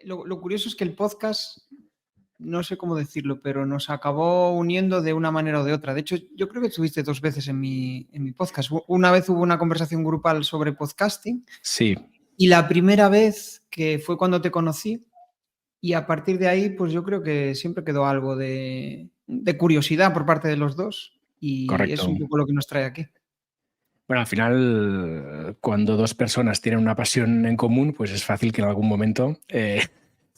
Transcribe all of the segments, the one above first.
lo curioso es que el podcast, no sé cómo decirlo, pero nos acabó uniendo de una manera o de otra. De hecho, yo creo que estuviste 2 veces en mi podcast. Una vez hubo una conversación grupal sobre podcasting. Sí. Y la primera vez que fue cuando te conocí, y a partir de ahí, pues yo creo que siempre quedó algo de curiosidad por parte de los dos. Y Correcto. es un poco lo que nos trae aquí. Bueno, al final, cuando 2 personas tienen una pasión en común, pues es fácil que en algún momento se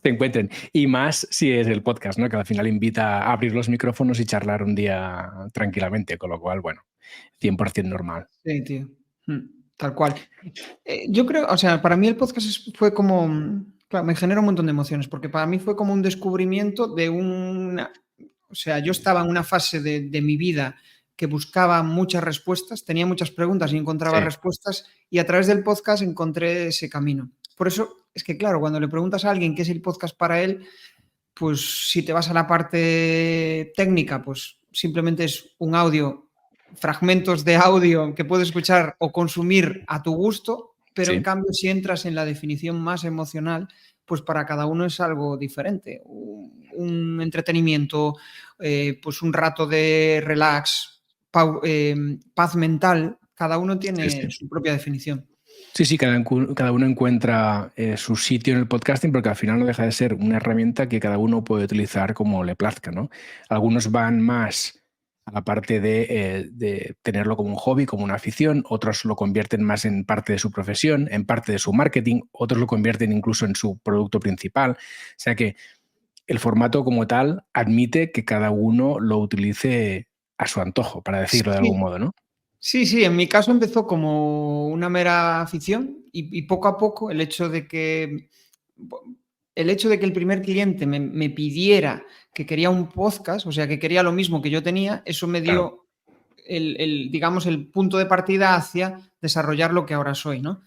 encuentren. Y más si es el podcast, ¿no? Que al final invita a abrir los micrófonos y charlar un día tranquilamente, con lo cual, bueno, 100% normal. Sí, tío. Tal cual. Yo creo, o sea, para mí el podcast fue como, claro, me genera un montón de emociones, porque para mí fue como un descubrimiento de o sea, yo estaba en una fase de mi vida que buscaba muchas respuestas, tenía muchas preguntas y encontraba respuestas, y a través del podcast encontré ese camino. Por eso es que, claro, cuando le preguntas a alguien qué es el podcast para él, pues si te vas a la parte técnica, pues simplemente es un audio, fragmentos de audio que puedes escuchar o consumir a tu gusto, pero en cambio si entras en la definición más emocional, pues para cada uno es algo diferente. Un entretenimiento, pues un rato de relax, paz mental, cada uno tiene su propia definición. Sí, cada uno encuentra su sitio en el podcasting, porque al final no deja de ser una herramienta que cada uno puede utilizar como le plazca, ¿no? Algunos van más a la parte de tenerlo como un hobby, como una afición, otros lo convierten más en parte de su profesión, en parte de su marketing, otros lo convierten incluso en su producto principal. O sea que el formato como tal admite que cada uno lo utilice a su antojo, para decirlo de algún modo, ¿no? Sí, en mi caso empezó como una mera afición y poco a poco el hecho de que el primer cliente me pidiera que quería un podcast, o sea, que quería lo mismo que yo tenía, eso me dio digamos, el punto de partida hacia desarrollar lo que ahora soy, ¿no?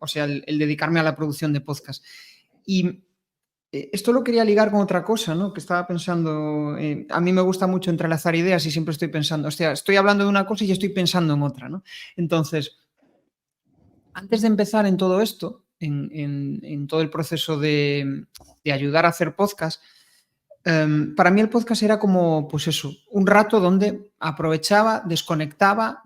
O sea, el dedicarme a la producción de podcast. Y esto lo quería ligar con otra cosa, ¿no? Que estaba pensando, a mí me gusta mucho entrelazar ideas y siempre estoy pensando, hostia, estoy hablando de una cosa y estoy pensando en otra, ¿no? Entonces, antes de empezar en todo esto, en todo el proceso de ayudar a hacer podcast, para mí el podcast era como, pues eso, un rato donde aprovechaba, desconectaba,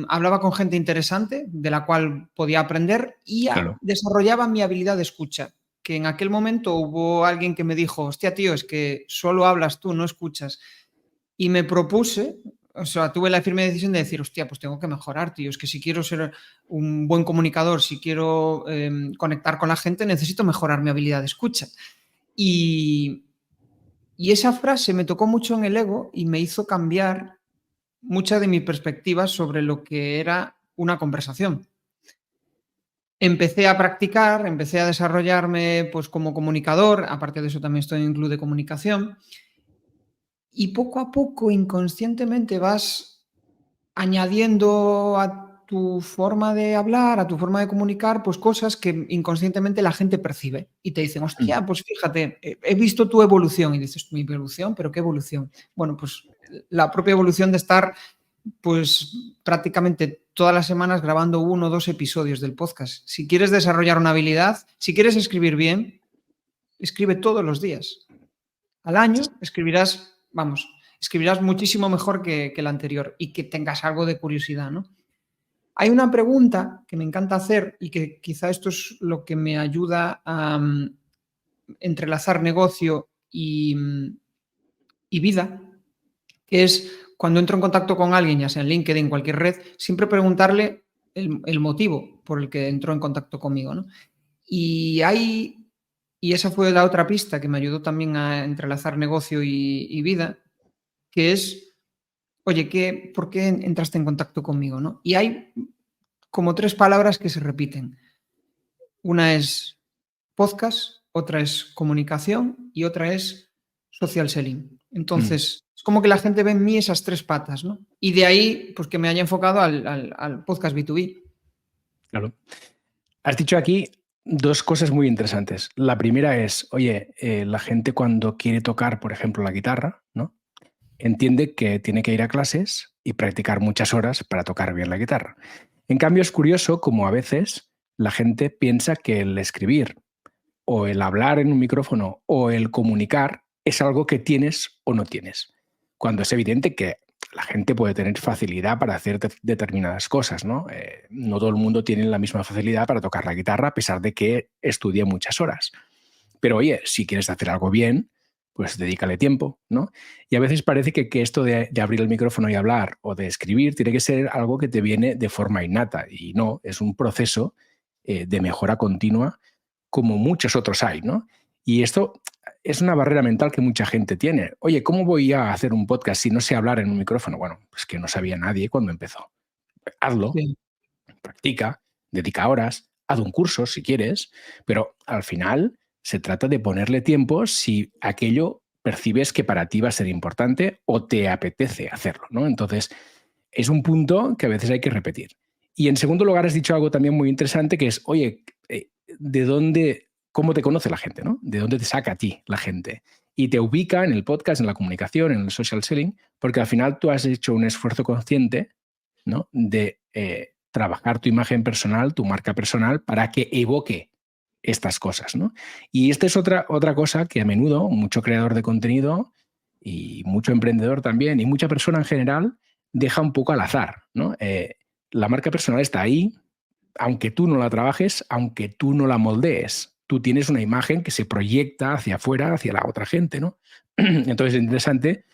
hablaba con gente interesante de la cual podía aprender y desarrollaba mi habilidad de escucha. Que en aquel momento hubo alguien que me dijo, hostia, tío, es que solo hablas tú, no escuchas. Y me propuse, o sea, tuve la firme decisión de decir, hostia, pues tengo que mejorar, tío. Es que si quiero ser un buen comunicador, si quiero conectar con la gente, necesito mejorar mi habilidad de escucha. Y esa frase me tocó mucho en el ego y me hizo cambiar mucha de mi perspectiva sobre lo que era una conversación. Empecé a practicar, empecé a desarrollarme pues, como comunicador, aparte de eso también estoy en un club de comunicación, y poco a poco, inconscientemente, vas añadiendo a tu forma de hablar, a tu forma de comunicar, pues cosas que inconscientemente la gente percibe y te dicen, hostia, pues fíjate, he visto tu evolución y dices, mi evolución, pero ¿qué evolución? Bueno, pues la propia evolución de estar pues prácticamente todas las semanas grabando 1 o 2 episodios del podcast. Si quieres desarrollar una habilidad, si quieres escribir bien, escribe todos los días. Al año escribirás muchísimo mejor que el anterior y que tengas algo de curiosidad, ¿no? Hay una pregunta que me encanta hacer y que quizá esto es lo que me ayuda a entrelazar negocio y vida, que es cuando entro en contacto con alguien, ya sea en LinkedIn, cualquier red, siempre preguntarle el motivo por el que entró en contacto conmigo, ¿no? Y esa fue la otra pista que me ayudó también a entrelazar negocio y vida, que es, oye, ¿por qué entraste en contacto conmigo, no? Y hay como 3 palabras que se repiten. Una es podcast, otra es comunicación y otra es social selling. Entonces, es como que la gente ve en mí esas 3 patas, ¿no? Y de ahí, pues que me haya enfocado al podcast B2B. Claro. Has dicho aquí 2 cosas muy interesantes. La primera es, oye, la gente cuando quiere tocar, por ejemplo, la guitarra, ¿no? Entiende que tiene que ir a clases y practicar muchas horas para tocar bien la guitarra. En cambio, es curioso como a veces la gente piensa que el escribir o el hablar en un micrófono o el comunicar es algo que tienes o no tienes. Cuando es evidente que la gente puede tener facilidad para hacer determinadas cosas, ¿no? No todo el mundo tiene la misma facilidad para tocar la guitarra a pesar de que estudie muchas horas. Pero oye, si quieres hacer algo bien, pues dedícale tiempo, ¿no? Y a veces parece que esto de abrir el micrófono y hablar o de escribir tiene que ser algo que te viene de forma innata. Y no, es un proceso de mejora continua como muchos otros hay, ¿no? Y esto es una barrera mental que mucha gente tiene. Oye, ¿cómo voy a hacer un podcast si no sé hablar en un micrófono? Bueno, pues que no sabía nadie cuando empezó. Hazlo, Sí. practica, dedica horas, haz un curso si quieres, pero al final se trata de ponerle tiempo si aquello percibes que para ti va a ser importante o te apetece hacerlo, ¿no? Entonces, es un punto que a veces hay que repetir. Y en segundo lugar, has dicho algo también muy interesante que es, oye, ¿de dónde, cómo te conoce la gente, ¿no? ¿De dónde te saca a ti la gente? Y te ubica en el podcast, en la comunicación, en el social selling, porque al final tú has hecho un esfuerzo consciente, ¿no? De trabajar tu imagen personal, tu marca personal, para que evoque estas cosas, ¿no? Y esta es otra cosa que a menudo mucho creador de contenido y mucho emprendedor también y mucha persona en general deja un poco al azar, ¿no? La marca personal está ahí, aunque tú no la trabajes, aunque tú no la moldees. Tú tienes una imagen que se proyecta hacia afuera, hacia la otra gente, ¿no? Entonces es interesante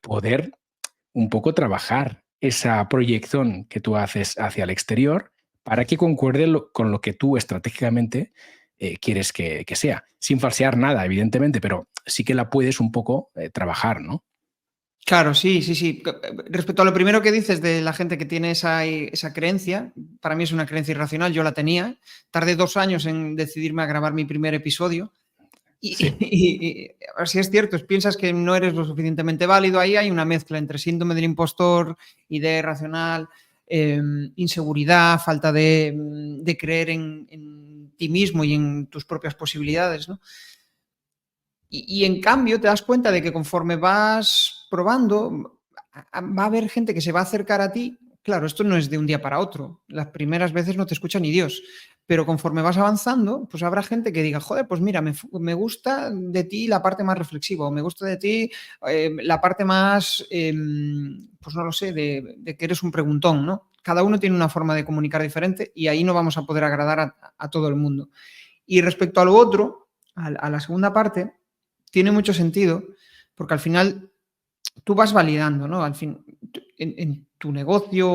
poder un poco trabajar esa proyección que tú haces hacia el exterior para que concuerde con lo que tú estratégicamente quieres que sea. Sin falsear nada, evidentemente, pero sí que la puedes un poco trabajar, ¿no? Claro, sí, sí, sí. Respecto a lo primero que dices de la gente que tiene esa creencia, para mí es una creencia irracional, yo la tenía. Tardé 2 años en decidirme a grabar mi primer episodio. Y, Sí. y si es cierto, piensas que no eres lo suficientemente válido, ahí hay una mezcla entre síndrome del impostor, idea irracional, inseguridad, falta de creer en ti mismo y en tus propias posibilidades, ¿no? Y en cambio te das cuenta de que conforme vas probando, va a haber gente que se va a acercar a ti. Claro, esto no es de un día para otro. Las primeras veces no te escucha ni Dios. Pero conforme vas avanzando, pues habrá gente que diga, joder, pues mira, me gusta de ti la parte más reflexiva, o me gusta de ti la parte más, pues no lo sé, de que eres un preguntón, ¿no? Cada uno tiene una forma de comunicar diferente y ahí no vamos a poder agradar a todo el mundo. Y respecto a lo otro, a la segunda parte, tiene mucho sentido, porque al final tú vas validando, ¿no? Al fin, en tu negocio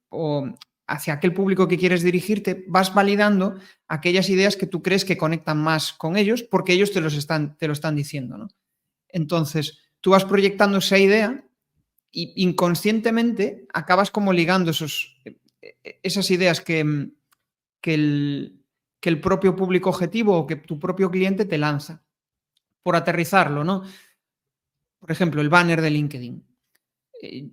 o hacia aquel público que quieres dirigirte, vas validando aquellas ideas que tú crees que conectan más con ellos porque ellos te lo están diciendo, ¿no? Entonces, tú vas proyectando esa idea y inconscientemente acabas como ligando esas ideas que el propio público objetivo o que tu propio cliente te lanza. Por aterrizarlo, ¿no? Por ejemplo, el banner de LinkedIn.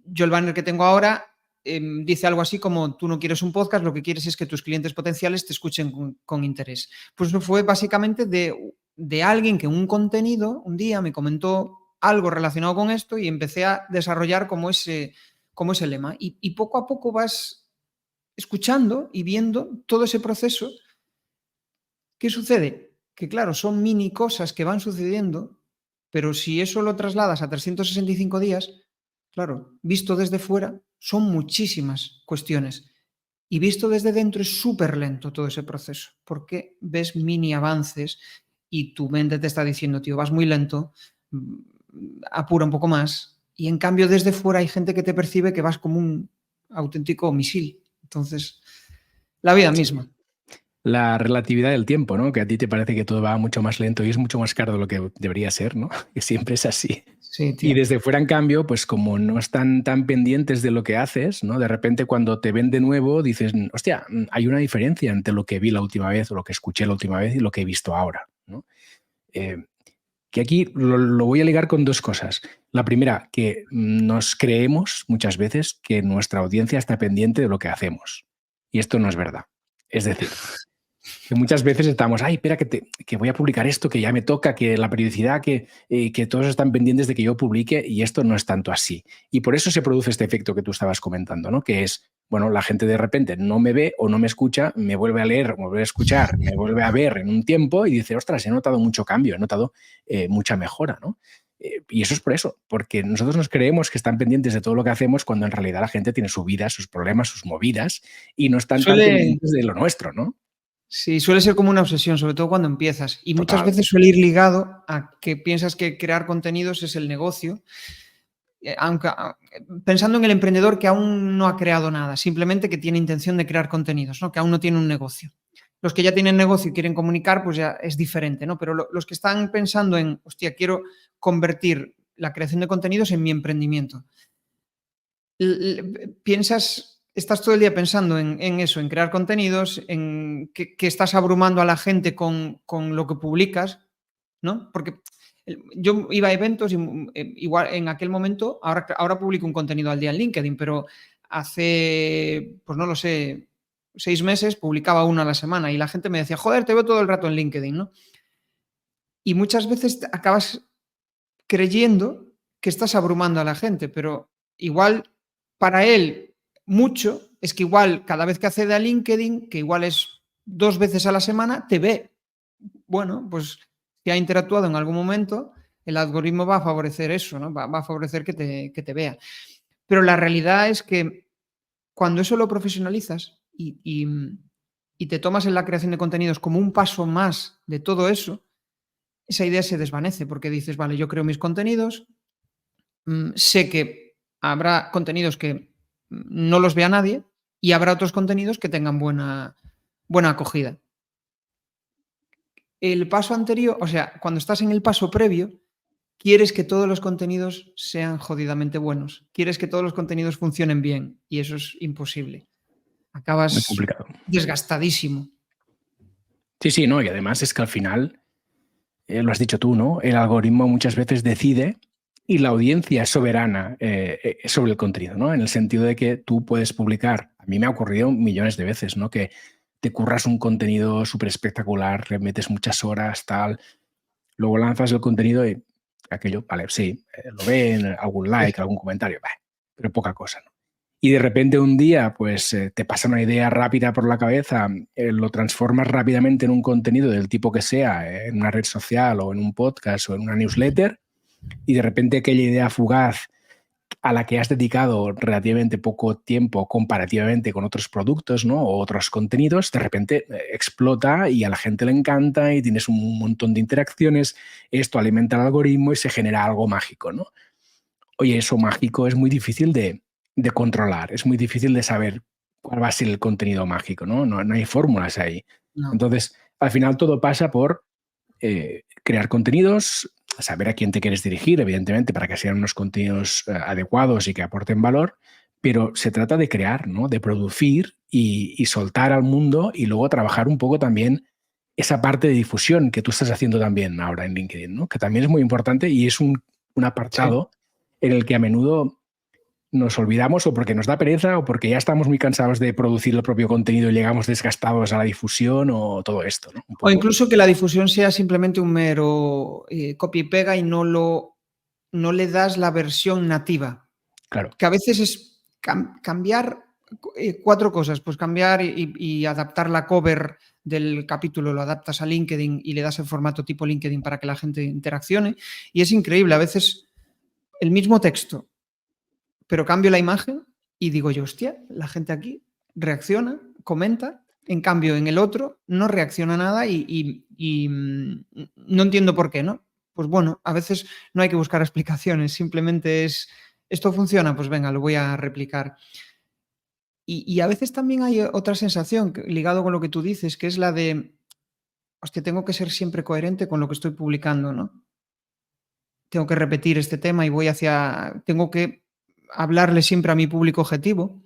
Yo el banner que tengo ahora dice algo así como: tú no quieres un podcast, lo que quieres es que tus clientes potenciales te escuchen con interés. Pues eso fue básicamente de alguien que en un contenido un día me comentó algo relacionado con esto y empecé a desarrollar como ese lema. Y poco a poco vas escuchando y viendo todo ese proceso. ¿Qué sucede? Que claro, son mini cosas que van sucediendo, pero si eso lo trasladas a 365 días, claro, visto desde fuera, son muchísimas cuestiones. Y visto desde dentro es súper lento todo ese proceso, porque ves mini avances y tu mente te está diciendo, tío, vas muy lento, apura un poco más. Y en cambio desde fuera hay gente que te percibe que vas como un auténtico misil. Entonces, la vida Sí. misma. La relatividad del tiempo, ¿no? Que a ti te parece que todo va mucho más lento y es mucho más caro de lo que debería ser, ¿no? Que siempre es así. Sí, Y tío. desde fuera, en cambio, pues como no están tan pendientes de lo que haces, ¿no? De repente cuando te ven de nuevo dices, hostia, hay una diferencia entre lo que vi la última vez o lo que escuché la última vez y lo que he visto ahora, ¿no? Que aquí lo voy a ligar con dos cosas. La primera, que nos creemos muchas veces que nuestra audiencia está pendiente de lo que hacemos. Y esto no es verdad. Es decir, que muchas veces estamos, ay, espera, que voy a publicar esto, que ya me toca, que la periodicidad, que todos están pendientes de que yo publique, y esto no es tanto así. Y por eso se produce este efecto que tú estabas comentando, ¿no? Que es, bueno, la gente de repente no me ve o no me escucha, me vuelve a leer, me vuelve a escuchar, me vuelve a ver en un tiempo y dice, ostras, he notado mucho cambio, he notado mucha mejora, ¿no? Y eso es por eso, porque nosotros nos creemos que están pendientes de todo lo que hacemos cuando en realidad la gente tiene su vida, sus problemas, sus movidas y no están tan pendientes de lo nuestro, ¿no? Sí, suele ser como una obsesión, sobre todo cuando empiezas. Y muchas Total. veces suele ir ligado a que piensas que crear contenidos es el negocio, aunque pensando en el emprendedor que aún no ha creado nada, simplemente que tiene intención de crear contenidos, ¿no? Que aún no tiene un negocio. Los que ya tienen negocio y quieren comunicar, pues ya es diferente, ¿no? Pero los que están pensando en, hostia, quiero convertir la creación de contenidos en mi emprendimiento. Estás todo el día pensando en eso, en crear contenidos, en que estás abrumando a la gente con lo que publicas, ¿no? Porque yo iba a eventos y igual en aquel momento, ahora publico un contenido al día en LinkedIn, pero hace, pues no lo sé, 6 meses publicaba uno a la semana y la gente me decía, joder, te veo todo el rato en LinkedIn, ¿no? Y muchas veces acabas creyendo que estás abrumando a la gente, pero igual para él mucho es que igual cada vez que accede a LinkedIn, que igual es 2 veces a la semana, te ve. Bueno, pues si ha interactuado en algún momento, el algoritmo va a favorecer eso, ¿no? Va a favorecer que te vea. Pero la realidad es que cuando eso lo profesionalizas y te tomas en la creación de contenidos como un paso más de todo eso, esa idea se desvanece porque dices, vale, yo creo mis contenidos, sé que habrá contenidos que no los vea nadie y habrá otros contenidos que tengan buena acogida. El paso anterior, o sea, cuando estás en el paso previo, quieres que todos los contenidos sean jodidamente buenos. Quieres que todos los contenidos funcionen bien y eso es imposible. Muy Acabas complicado. desgastadísimo. Sí, no, y además es que al final, lo has dicho tú, ¿no? El algoritmo muchas veces decide y la audiencia es soberana sobre el contenido, ¿no? En el sentido de que tú puedes publicar, a mí me ha ocurrido millones de veces, ¿no? Que te curras un contenido súper espectacular, le metes muchas horas, tal, luego lanzas el contenido y aquello, vale, sí, lo ven, algún like, algún comentario, pero poca cosa, ¿no? Y de repente un día, pues te pasa una idea rápida por la cabeza, lo transformas rápidamente en un contenido del tipo que sea, en una red social o en un podcast o en una newsletter, y de repente aquella idea fugaz a la que has dedicado relativamente poco tiempo comparativamente con otros productos, ¿no? O otros contenidos, de repente explota y a la gente le encanta y tienes un montón de interacciones, esto alimenta el algoritmo y se genera algo mágico, ¿no? Oye, eso mágico es muy difícil de controlar, es muy difícil de saber cuál va a ser el contenido mágico, ¿no? No hay fórmulas ahí. No. Entonces, al final todo pasa por crear contenidos, saber a quién te quieres dirigir, evidentemente, para que sean unos contenidos adecuados y que aporten valor, pero se trata de crear, ¿no? De producir y soltar al mundo y luego trabajar un poco también esa parte de difusión que tú estás haciendo también ahora en LinkedIn, ¿no? Que también es muy importante y es un apartado en el que a menudo nos olvidamos o porque nos da pereza o porque ya estamos muy cansados de producir el propio contenido y llegamos desgastados a la difusión o todo esto, ¿no? Un O poco. incluso que la difusión sea simplemente un mero copia y pega y no le das la versión nativa. Claro. Que a veces es cambiar 4 cosas, pues cambiar y adaptar la cover del capítulo, lo adaptas a LinkedIn y le das el formato tipo LinkedIn para que la gente interaccione. Y es increíble, a veces el mismo texto, pero cambio la imagen y digo yo, hostia, la gente aquí reacciona, comenta, en cambio en el otro no reacciona nada y no entiendo por qué, ¿no? Pues bueno, a veces no hay que buscar explicaciones, simplemente es, esto funciona, pues venga, lo voy a replicar. Y a veces también hay otra sensación ligado con lo que tú dices, que es la de, hostia, tengo que ser siempre coherente con lo que estoy publicando, ¿no? Tengo que repetir este tema y tengo que hablarle siempre a mi público objetivo.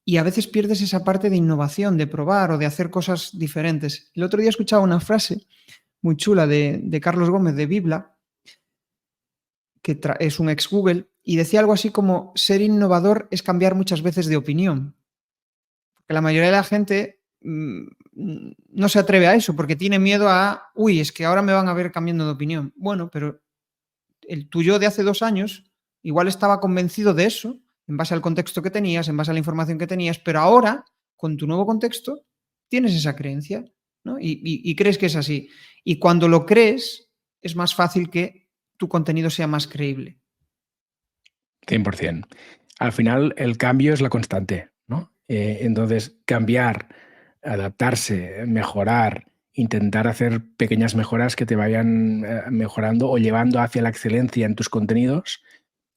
Y a veces pierdes esa parte de innovación, de probar o de hacer cosas diferentes. El otro día escuchaba una frase muy chula de Carlos Gómez de Bibla, que es un ex Google, y decía algo así como, ser innovador es cambiar muchas veces de opinión. Porque la mayoría de la gente no se atreve a eso, porque tiene miedo a, uy, es que ahora me van a ver cambiando de opinión. Bueno, pero el tuyo de hace 2 años igual estaba convencido de eso en base al contexto que tenías, en base a la información que tenías, pero ahora, con tu nuevo contexto, tienes esa creencia, ¿no? Y crees que es así. Y cuando lo crees, es más fácil que tu contenido sea más creíble. 100%. Al final, el cambio es la constante, ¿no? Entonces, cambiar, adaptarse, mejorar, intentar hacer pequeñas mejoras que te vayan mejorando o llevando hacia la excelencia en tus contenidos,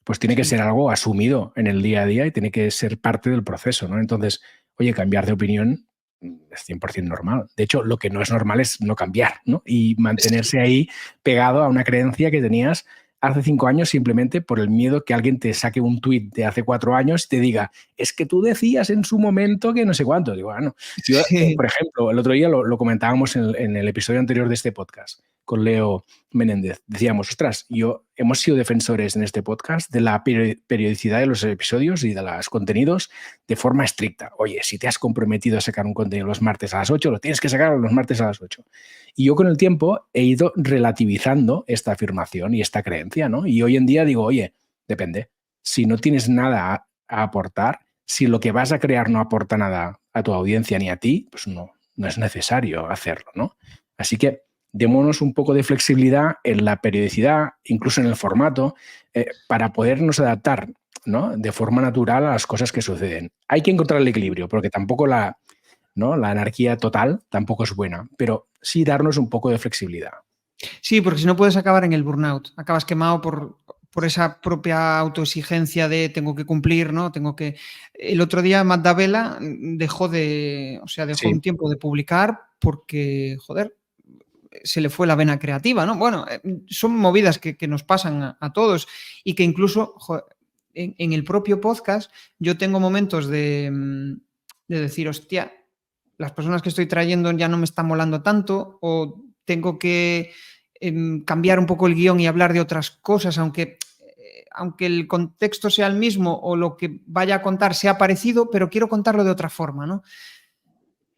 pues tiene que Sí. ser algo asumido en el día a día y tiene que ser parte del proceso, ¿no? Entonces, oye, cambiar de opinión es 100% normal. De hecho, lo que no es normal es no cambiar, ¿no? Y mantenerse ahí pegado a una creencia que tenías hace 5 años simplemente por el miedo que alguien te saque un tuit de hace 4 años y te diga, es que tú decías en su momento que no sé cuánto. Digo, bueno, yo, Sí. por ejemplo, el otro día lo comentábamos en el episodio anterior de este podcast con Leo Menéndez. Decíamos, ostras, hemos sido defensores en este podcast de la periodicidad de los episodios y de los contenidos de forma estricta. Oye, si te has comprometido a sacar un contenido los martes a las 8, lo tienes que sacar los martes a las 8. Y yo con el tiempo he ido relativizando esta afirmación y esta creencia, ¿no? Y hoy en día digo, oye, depende. Si no tienes nada a aportar, si lo que vas a crear no aporta nada a tu audiencia ni a ti, pues no es necesario hacerlo, ¿no? Así que démonos un poco de flexibilidad en la periodicidad, incluso en el formato, para podernos adaptar, ¿no? De forma natural a las cosas que suceden. Hay que encontrar el equilibrio, porque tampoco la anarquía total tampoco es buena, pero sí darnos un poco de flexibilidad. Sí, porque si no puedes acabar en el burnout. Acabas quemado por esa propia autoexigencia de tengo que cumplir, ¿no? El otro día Matt D'Avella dejó Sí. un tiempo de publicar porque, joder, se le fue la vena creativa, ¿no? Bueno, son movidas que nos pasan a todos y que incluso en el propio podcast yo tengo momentos de decir, hostia, las personas que estoy trayendo ya no me están molando tanto o tengo que cambiar un poco el guión y hablar de otras cosas, aunque el contexto sea el mismo o lo que vaya a contar sea parecido, pero quiero contarlo de otra forma, ¿no?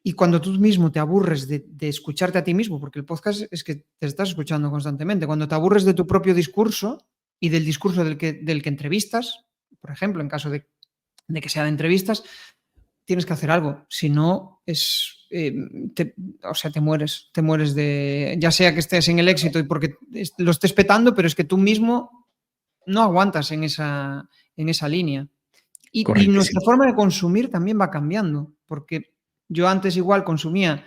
Y cuando tú mismo te aburres de escucharte a ti mismo, porque el podcast es que te estás escuchando constantemente, cuando te aburres de tu propio discurso y del discurso del que entrevistas, por ejemplo, en caso de que sea de entrevistas, tienes que hacer algo. Si no, te mueres de, ya sea que estés en el éxito y porque lo estés petando, pero es que tú mismo no aguantas en esa línea. Y nuestra forma de consumir también va cambiando, porque yo antes igual consumía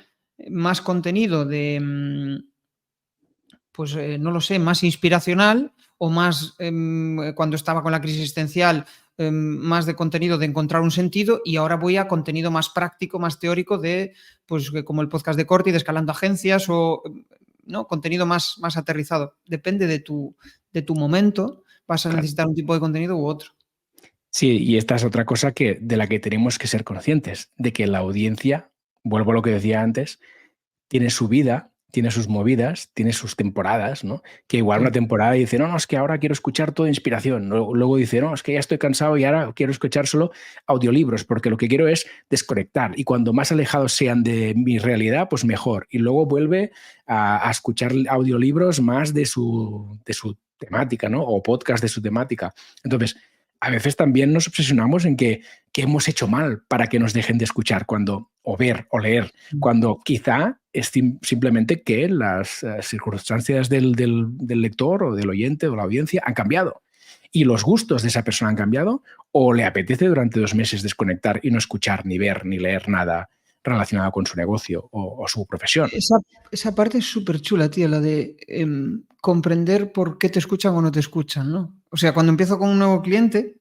más contenido de, pues no lo sé, más inspiracional o más cuando estaba con la crisis existencial, más de contenido de encontrar un sentido, y ahora voy a contenido más práctico, más teórico de, pues como el podcast de Corti, de Escalando Agencias o ¿no? Contenido más aterrizado. Depende de tu momento, vas a necesitar un tipo de contenido u otro. Sí, y esta es otra cosa de la que tenemos que ser conscientes, de que la audiencia, vuelvo a lo que decía antes, tiene su vida, tiene sus movidas, tiene sus temporadas, ¿no? Que igual una temporada dice, no, es que ahora quiero escuchar toda inspiración. Luego dice, no, es que ya estoy cansado y ahora quiero escuchar solo audiolibros, porque lo que quiero es desconectar. Y cuando más alejados sean de mi realidad, pues mejor. Y luego vuelve a escuchar audiolibros más de su temática, ¿no? O podcast de su temática. Entonces, a veces también nos obsesionamos en qué hemos hecho mal para que nos dejen de escuchar o ver o leer, cuando quizá es simplemente que las circunstancias del lector o del oyente o la audiencia han cambiado y los gustos de esa persona han cambiado, o le apetece durante 2 meses desconectar y no escuchar, ni ver, ni leer nada relacionado con su negocio o su profesión. Esa parte es súper chula, tío, la de comprender por qué te escuchan o no te escuchan, ¿no? O sea, cuando empiezo con un nuevo cliente,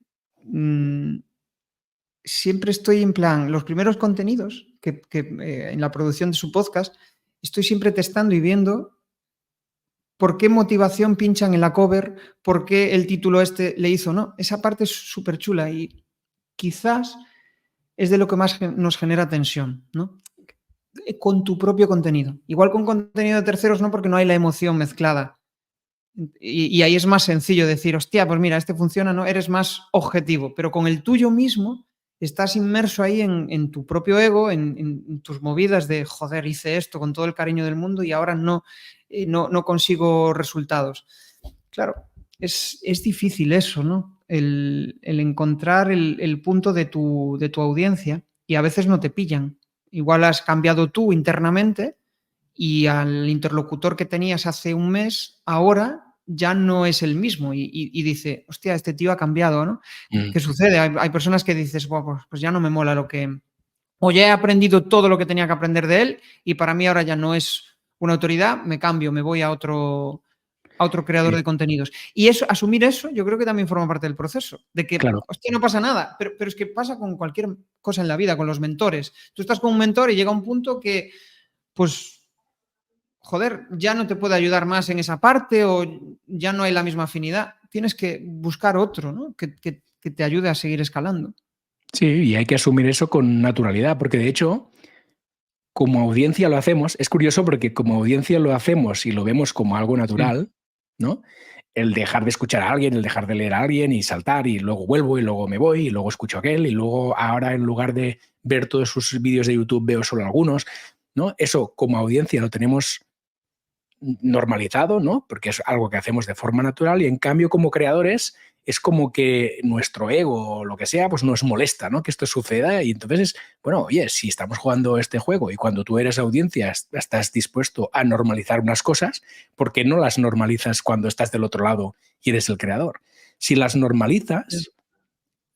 siempre estoy en plan, los primeros contenidos que en la producción de su podcast, estoy siempre testando y viendo por qué motivación pinchan en la cover, por qué el título le hizo, ¿no? Esa parte es súper chula y quizás es de lo que más nos genera tensión, ¿no? Con tu propio contenido. Igual con contenido de terceros no, porque no hay la emoción mezclada. Y ahí es más sencillo decir, hostia, pues mira, este funciona, ¿no? Eres más objetivo, pero con el tuyo mismo estás inmerso ahí en tu propio ego, en tus movidas de, joder, hice esto con todo el cariño del mundo y ahora no consigo resultados. Claro, es difícil eso, ¿no? El encontrar el punto de tu audiencia, y a veces no te pillan. Igual has cambiado tú internamente y al interlocutor que tenías hace un mes, ahora ya no es el mismo y dice, hostia, este tío ha cambiado, ¿no? ¿Qué sucede? Hay personas que dices, pues ya no me mola lo que... O ya he aprendido todo lo que tenía que aprender de él y para mí ahora ya no es una autoridad, me cambio, me voy a otro creador Sí, de contenidos. Y eso, asumir eso, yo creo que también forma parte del proceso. De que, claro. hostia, no pasa nada. Pero es que pasa con cualquier cosa en la vida, con los mentores. Tú estás con un mentor y llega un punto que, pues, joder, ya no te puede ayudar más en esa parte o ya no hay la misma afinidad. Tienes que buscar otro, ¿no? Que te ayude a seguir escalando. Sí, y hay que asumir eso con naturalidad, porque de hecho, como audiencia lo hacemos, es curioso porque como audiencia lo hacemos y lo vemos como algo Sí. natural, ¿no? El dejar de escuchar a alguien, el dejar de leer a alguien y saltar y luego vuelvo y luego me voy y luego escucho a aquel y luego ahora en lugar de ver todos sus vídeos de YouTube veo solo algunos, ¿no? Eso como audiencia lo tenemos normalizado, ¿no? Porque es algo que hacemos de forma natural y en cambio como creadores es como que nuestro ego o lo que sea, pues nos molesta, ¿no? Que esto suceda y entonces es, bueno, oye, si estamos jugando este juego y cuando tú eres audiencia estás dispuesto a normalizar unas cosas, ¿por qué no las normalizas cuando estás del otro lado y eres el creador? Si las normalizas,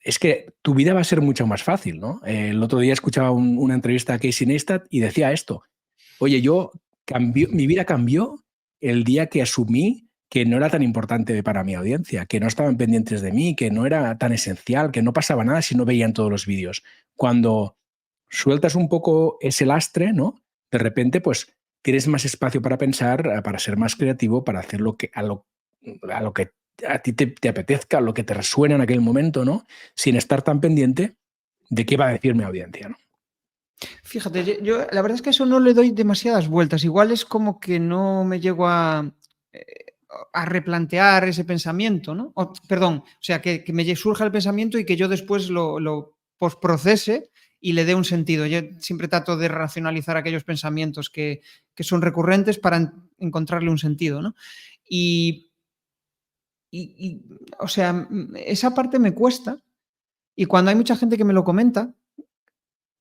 es que tu vida va a ser mucho más fácil, ¿no? El otro día escuchaba una entrevista a Casey Neistat y decía esto, oye, mi vida cambió el día que asumí que no era tan importante para mi audiencia, que no estaban pendientes de mí, que no era tan esencial, que no pasaba nada si no veían todos los vídeos. Cuando sueltas un poco ese lastre, ¿no? De repente, pues tienes más espacio para pensar, para ser más creativo, para hacer a lo que a ti te apetezca, lo que te resuena en aquel momento, ¿no? Sin estar tan pendiente de qué va a decir mi audiencia, ¿no? Fíjate, yo la verdad es que eso no le doy demasiadas vueltas. Igual es como que no me llego eh, a replantear ese pensamiento, ¿no? Perdón, o sea, que me surja el pensamiento y que yo después lo postprocese y le dé un sentido. Yo siempre trato de racionalizar aquellos pensamientos que son recurrentes para encontrarle un sentido, ¿no? Y, o sea, esa parte me cuesta y cuando hay mucha gente que me lo comenta,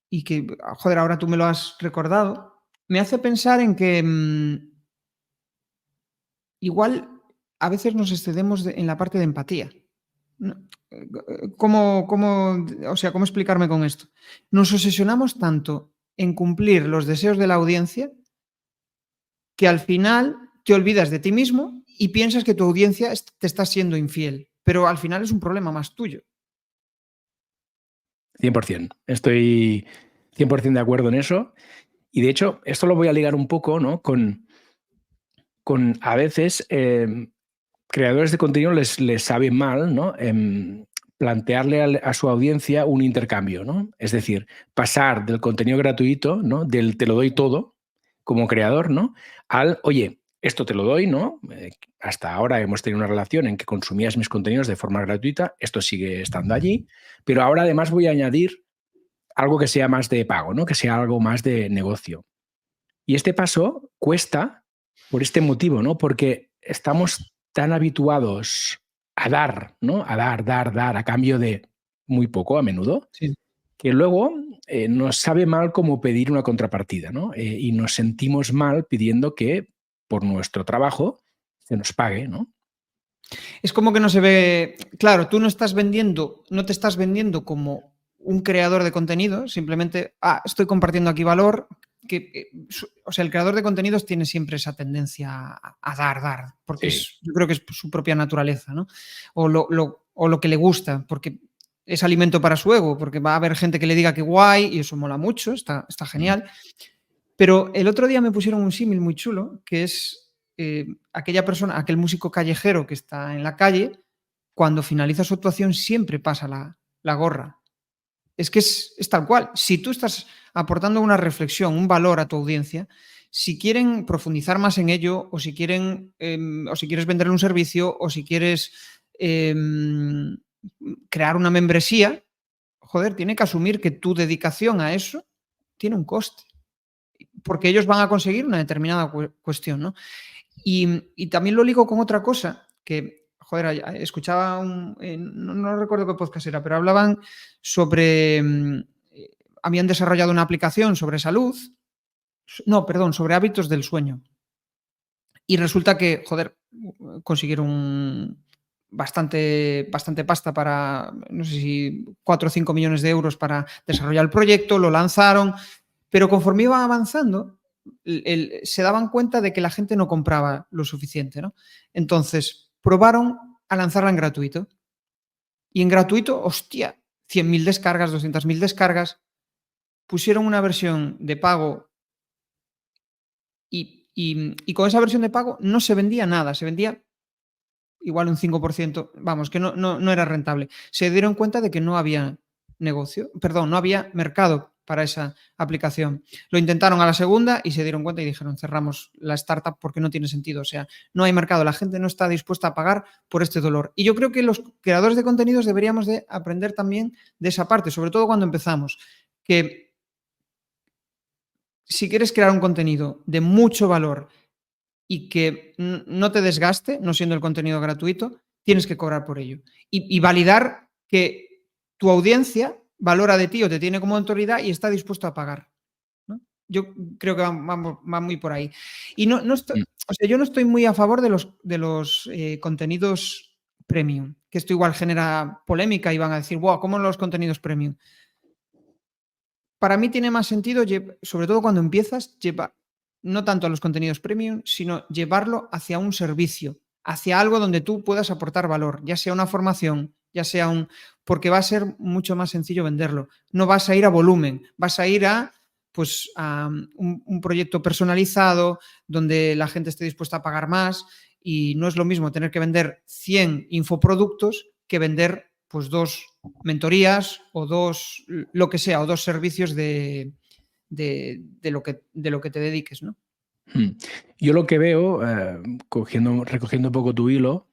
y que, joder, ahora tú me lo has recordado, me hace pensar en que igual a veces nos excedemos en la parte de empatía. No, o sea, ¿cómo explicarme con esto? Nos obsesionamos tanto en cumplir los deseos de la audiencia que al final te olvidas de ti mismo y piensas que tu audiencia te está siendo infiel, pero al final es un problema más tuyo. 100%. Estoy 100% de acuerdo en eso. Y de hecho, esto lo voy a ligar un poco, ¿no? Con a veces creadores de contenido les sabe mal, ¿no? Plantearle a su audiencia un intercambio, ¿no? Es decir, pasar del contenido gratuito, ¿no? Del te lo doy todo como creador, ¿no? Al, oye, esto te lo doy, ¿no? Hasta ahora hemos tenido una relación en que consumías mis contenidos de forma gratuita, esto sigue estando allí, pero ahora además voy a añadir algo que sea más de pago, ¿no? Que sea algo más de negocio. Y este paso cuesta por este motivo, ¿no? Porque estamos tan habituados a dar, ¿no? A dar, a cambio de muy poco a menudo, Sí. que luego nos sabe mal como pedir una contrapartida, ¿no? Y nos sentimos mal pidiendo que por nuestro trabajo se nos pague, ¿no? Es como que no se ve, claro, tú no estás vendiendo, no te estás vendiendo como un creador de contenido, simplemente, estoy compartiendo aquí valor, o sea, el creador de contenidos tiene siempre esa tendencia a dar, porque Sí. yo creo que es su propia naturaleza, ¿no? O lo que le gusta, porque es alimento para su ego, porque va a haber gente que le diga que guay y eso mola mucho, está Mm. genial. Pero el otro día me pusieron un símil muy chulo, que es aquella persona, aquel músico callejero que está en la calle, cuando finaliza su actuación siempre pasa la gorra. Es que es tal cual. Si tú estás aportando una reflexión, un valor a tu audiencia, si quieren profundizar más en ello, o si quieren, o si quieres venderle un servicio, o si quieres crear una membresía, joder, tiene que asumir que tu dedicación a eso tiene un coste porque ellos van a conseguir una determinada cuestión, ¿no? Y también lo ligo con otra cosa que, escuchaba no recuerdo qué podcast era, pero hablaban sobre, habían desarrollado una aplicación sobre salud, no, perdón, sobre hábitos del sueño. Y resulta que, consiguieron bastante pasta para, no sé si 4 o 5 millones de euros para desarrollar el proyecto, lo lanzaron, pero conforme iban avanzando, se daban cuenta de que la gente no compraba lo suficiente, ¿no? Entonces, probaron a lanzarla en gratuito. Y en gratuito, hostia, 100.000 descargas, 200.000 descargas. Pusieron una versión de pago y con esa versión de pago no se vendía nada, se vendía igual un 5%, vamos, que no era rentable. Se dieron cuenta de que no había no había mercado para esa aplicación. Lo intentaron a la segunda y se dieron cuenta y dijeron, cerramos la startup porque no tiene sentido. O sea, no hay mercado, la gente no está dispuesta a pagar por este dolor. Y yo creo que los creadores de contenidos deberíamos de aprender también de esa parte, sobre todo cuando empezamos, que si quieres crear un contenido de mucho valor y que no te desgaste, no siendo el contenido gratuito, tienes que cobrar por ello. Y validar que tu audiencia valora de ti o te tiene como autoridad y está dispuesto a pagar, ¿no? Yo creo que va muy por ahí. Y yo no estoy muy a favor de los contenidos premium, que esto igual genera polémica y van a decir, wow, ¿cómo los contenidos premium? Para mí tiene más sentido, sobre todo cuando empiezas, no tanto a los contenidos premium, sino llevarlo hacia un servicio, hacia algo donde tú puedas aportar valor, ya sea una formación, ya sea porque va a ser mucho más sencillo venderlo. No vas a ir a volumen, vas a ir a un proyecto personalizado donde la gente esté dispuesta a pagar más y no es lo mismo tener que vender 100 infoproductos que vender pues 2 mentorías o 2, lo que sea, o 2 servicios de lo que te dediques, ¿no? Yo lo que veo, recogiendo un poco tu hilo,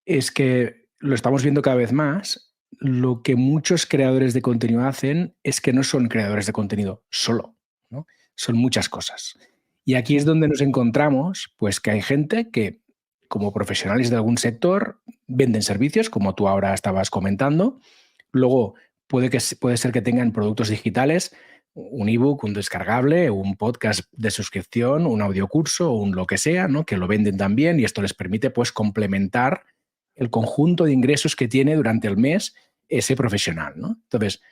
es que lo estamos viendo cada vez más. Lo que muchos creadores de contenido hacen es que no son creadores de contenido solo, ¿no? Son muchas cosas. Y aquí es donde nos encontramos, pues que hay gente que, como profesionales de algún sector, venden servicios, como tú ahora estabas comentando. Luego puede ser que tengan productos digitales, un ebook, un descargable, un podcast de suscripción, un audiocurso, un lo que sea, ¿no? Que lo venden también y esto les permite pues complementar el conjunto de ingresos que tiene durante el mes ese profesional, ¿no? Entonces,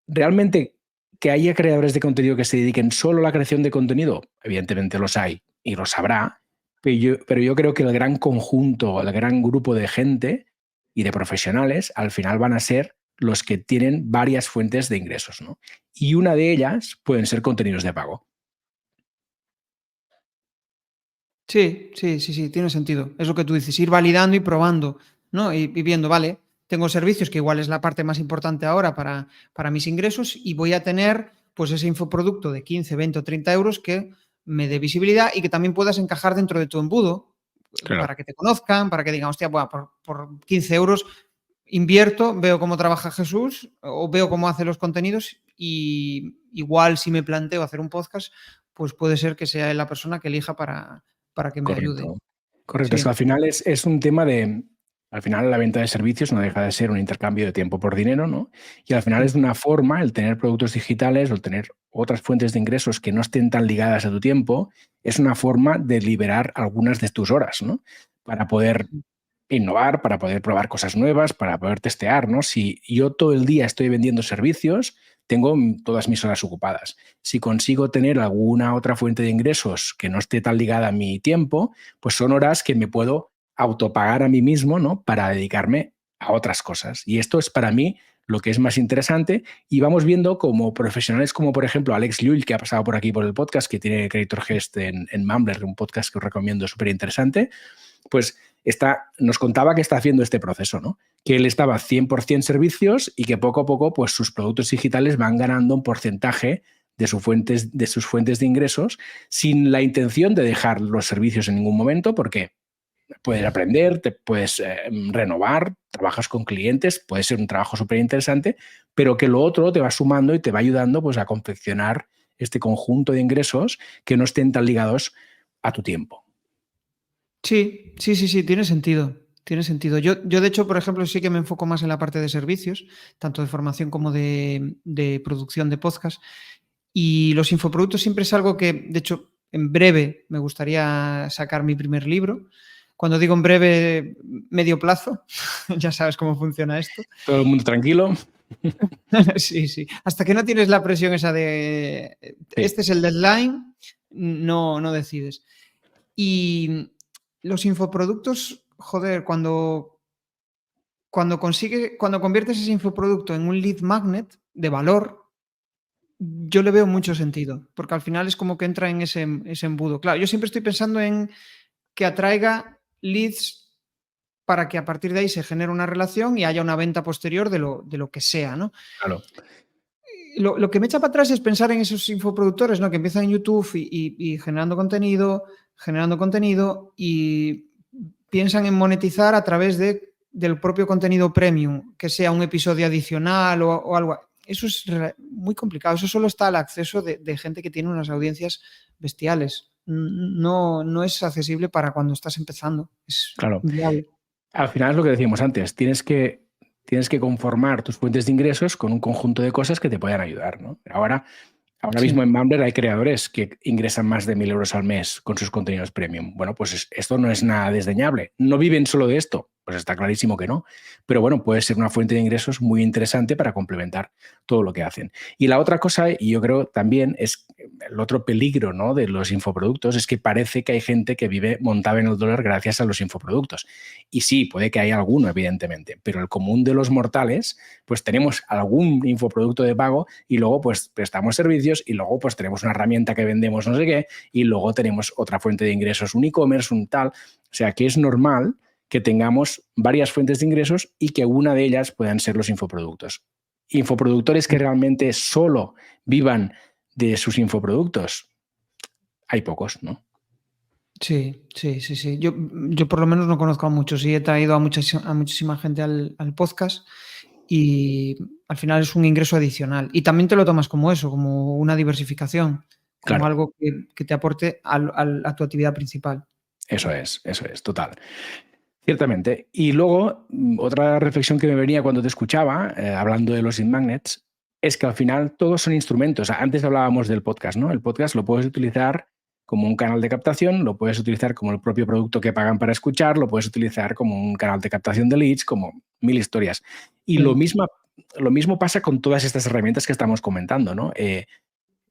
realmente que haya creadores de contenido que se dediquen solo a la creación de contenido, evidentemente los hay y los habrá, pero yo creo que el gran conjunto, el gran grupo de gente y de profesionales al final van a ser los que tienen varias fuentes de ingresos, ¿no? Y una de ellas pueden ser contenidos de pago. Sí, tiene sentido. Es lo que tú dices, ir validando y probando, ¿no? Y viendo, vale, tengo servicios que igual es la parte más importante ahora para mis ingresos y voy a tener pues ese infoproducto de 15, 20 o 30 euros que me dé visibilidad y que también puedas encajar dentro de tu embudo, Claro. para que te conozcan, para que digan, hostia, bueno, por 15 euros invierto, veo cómo trabaja Jesús o veo cómo hace los contenidos y igual si me planteo hacer un podcast, pues puede ser que sea la persona que elija para que me ayude. Correcto. Sí. Es que al final es un tema de... Al final la venta de servicios no deja de ser un intercambio de tiempo por dinero, ¿no? Y al final es una forma, el tener productos digitales o el tener otras fuentes de ingresos que no estén tan ligadas a tu tiempo, es una forma de liberar algunas de tus horas, ¿no? Para poder innovar, para poder probar cosas nuevas, para poder testear, ¿no? Si yo todo el día estoy vendiendo servicios, tengo todas mis horas ocupadas. Si consigo tener alguna otra fuente de ingresos que no esté tan ligada a mi tiempo, pues son horas que me puedo autopagar a mí mismo, ¿no? Para dedicarme a otras cosas. Y esto es para mí lo que es más interesante y vamos viendo como profesionales como por ejemplo Alex Llull, que ha pasado por aquí por el podcast, que tiene Creator Gest en Mumbler, un podcast que os recomiendo súper interesante, pues nos contaba que está haciendo este proceso, ¿no? Que él estaba 100% servicios y que poco a poco pues, sus productos digitales van ganando un porcentaje de sus fuentes de ingresos sin la intención de dejar los servicios en ningún momento porque puedes aprender, te puedes renovar, trabajas con clientes, puede ser un trabajo súper interesante, pero que lo otro te va sumando y te va ayudando pues, a confeccionar este conjunto de ingresos que no estén tan ligados a tu tiempo. Sí, tiene sentido. Tiene sentido. Yo, de hecho, por ejemplo, sí que me enfoco más en la parte de servicios, tanto de formación como de producción de podcast. Y los infoproductos siempre es algo que, de hecho, en breve me gustaría sacar mi primer libro. Cuando digo en breve, medio plazo, ya sabes cómo funciona esto. Todo el mundo tranquilo. Sí, sí. Hasta que no tienes la presión esa de este es el deadline, no decides. Y los infoproductos, joder, cuando conviertes ese infoproducto en un lead magnet de valor, yo le veo mucho sentido, porque al final es como que entra en ese embudo. Claro, yo siempre estoy pensando en que atraiga leads para que a partir de ahí se genere una relación y haya una venta posterior de lo que sea, ¿no? Claro. Lo que me echa para atrás es pensar en esos infoproductores, ¿no? Que empiezan en YouTube y generando contenido y piensan en monetizar a través del propio contenido premium, que sea un episodio adicional o algo. Eso es muy complicado. Eso solo está al acceso de gente que tiene unas audiencias bestiales. No es accesible para cuando estás empezando. Es Claro. inviable. Al final es lo que decíamos antes, tienes que conformar tus fuentes de ingresos con un conjunto de cosas que te puedan ayudar, ¿no? Ahora Sí. mismo en Mumbler hay creadores que ingresan más de 1.000 euros al mes con sus contenidos premium. Bueno, pues esto no es nada desdeñable. ¿No viven solo de esto? Pues está clarísimo que no. Pero bueno, puede ser una fuente de ingresos muy interesante para complementar todo lo que hacen. Y la otra cosa, y yo creo también, es el otro peligro, ¿no?, de los infoproductos, es que parece que hay gente que vive montada en el dólar gracias a los infoproductos. Y sí, puede que haya alguno, evidentemente, pero el común de los mortales, pues tenemos algún infoproducto de pago y luego pues prestamos servicios y luego pues tenemos una herramienta que vendemos no sé qué y luego tenemos otra fuente de ingresos, un e-commerce, un tal. O sea, que es normal que tengamos varias fuentes de ingresos y que una de ellas puedan ser los infoproductos. Infoproductores que realmente solo vivan de sus infoproductos, hay pocos, ¿no? Sí. Yo por lo menos no conozco a muchos. Sí he traído a muchísima gente al podcast y al final es un ingreso adicional. Y también te lo tomas como eso, como una diversificación, como Claro, algo que te aporte a tu actividad principal. eso es, total. Ciertamente. Y luego, otra reflexión que me venía cuando te escuchaba, hablando de los lead magnets, es que al final todos son instrumentos. Antes hablábamos del podcast, ¿no? El podcast lo puedes utilizar como un canal de captación, lo puedes utilizar como el propio producto que pagan para escuchar, lo puedes utilizar como un canal de captación de leads, como mil historias. Y Sí. lo mismo pasa con todas estas herramientas que estamos comentando, ¿no?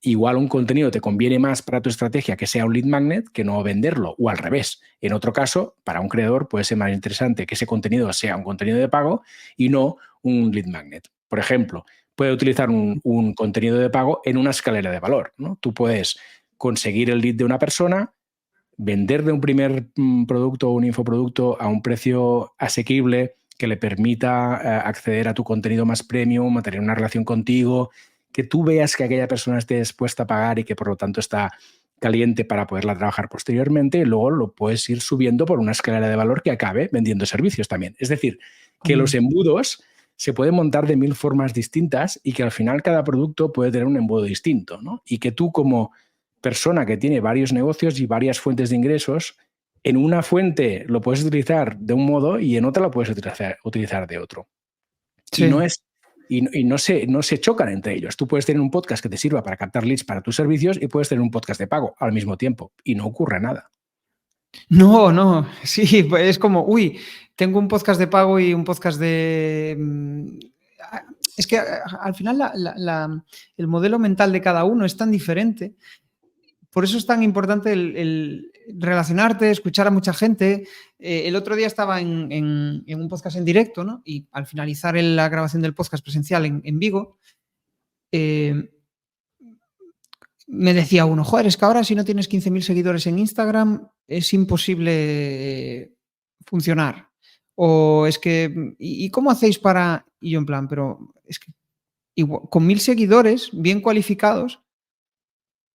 Igual un contenido te conviene más para tu estrategia que sea un lead magnet que no venderlo, o al revés. En otro caso, para un creador puede ser más interesante que ese contenido sea un contenido de pago y no un lead magnet. Por ejemplo, puede utilizar un contenido de pago en una escalera de valor, ¿no? Tú puedes conseguir el lead de una persona, venderle un primer producto o un infoproducto a un precio asequible que le permita acceder a tu contenido más premium, mantener una relación contigo, que tú veas que aquella persona esté dispuesta a pagar y que por lo tanto está caliente para poderla trabajar posteriormente, y luego lo puedes ir subiendo por una escalera de valor que acabe vendiendo servicios también. Es decir, que los embudos se pueden montar de 1000 formas distintas y que al final cada producto puede tener un embudo distinto, ¿no? Y que tú como persona que tiene varios negocios y varias fuentes de ingresos, en una fuente lo puedes utilizar de un modo y en otra lo puedes utilizar de otro. Sí. Y no se chocan entre ellos. Tú puedes tener un podcast que te sirva para captar leads para tus servicios y puedes tener un podcast de pago al mismo tiempo y no ocurre nada. No, sí, pues es como, tengo un podcast de pago y un podcast de... Es que al final el modelo mental de cada uno es tan diferente. Por eso es tan importante el relacionarte, escuchar a mucha gente. El otro día estaba en un podcast en directo, ¿no? Y al finalizar la grabación del podcast presencial en Vigo, me decía uno, joder, es que ahora si no tienes 15.000 seguidores en Instagram es imposible funcionar. O es que, ¿y cómo hacéis para...? Y yo en plan, pero es que igual, con 1.000 seguidores bien cualificados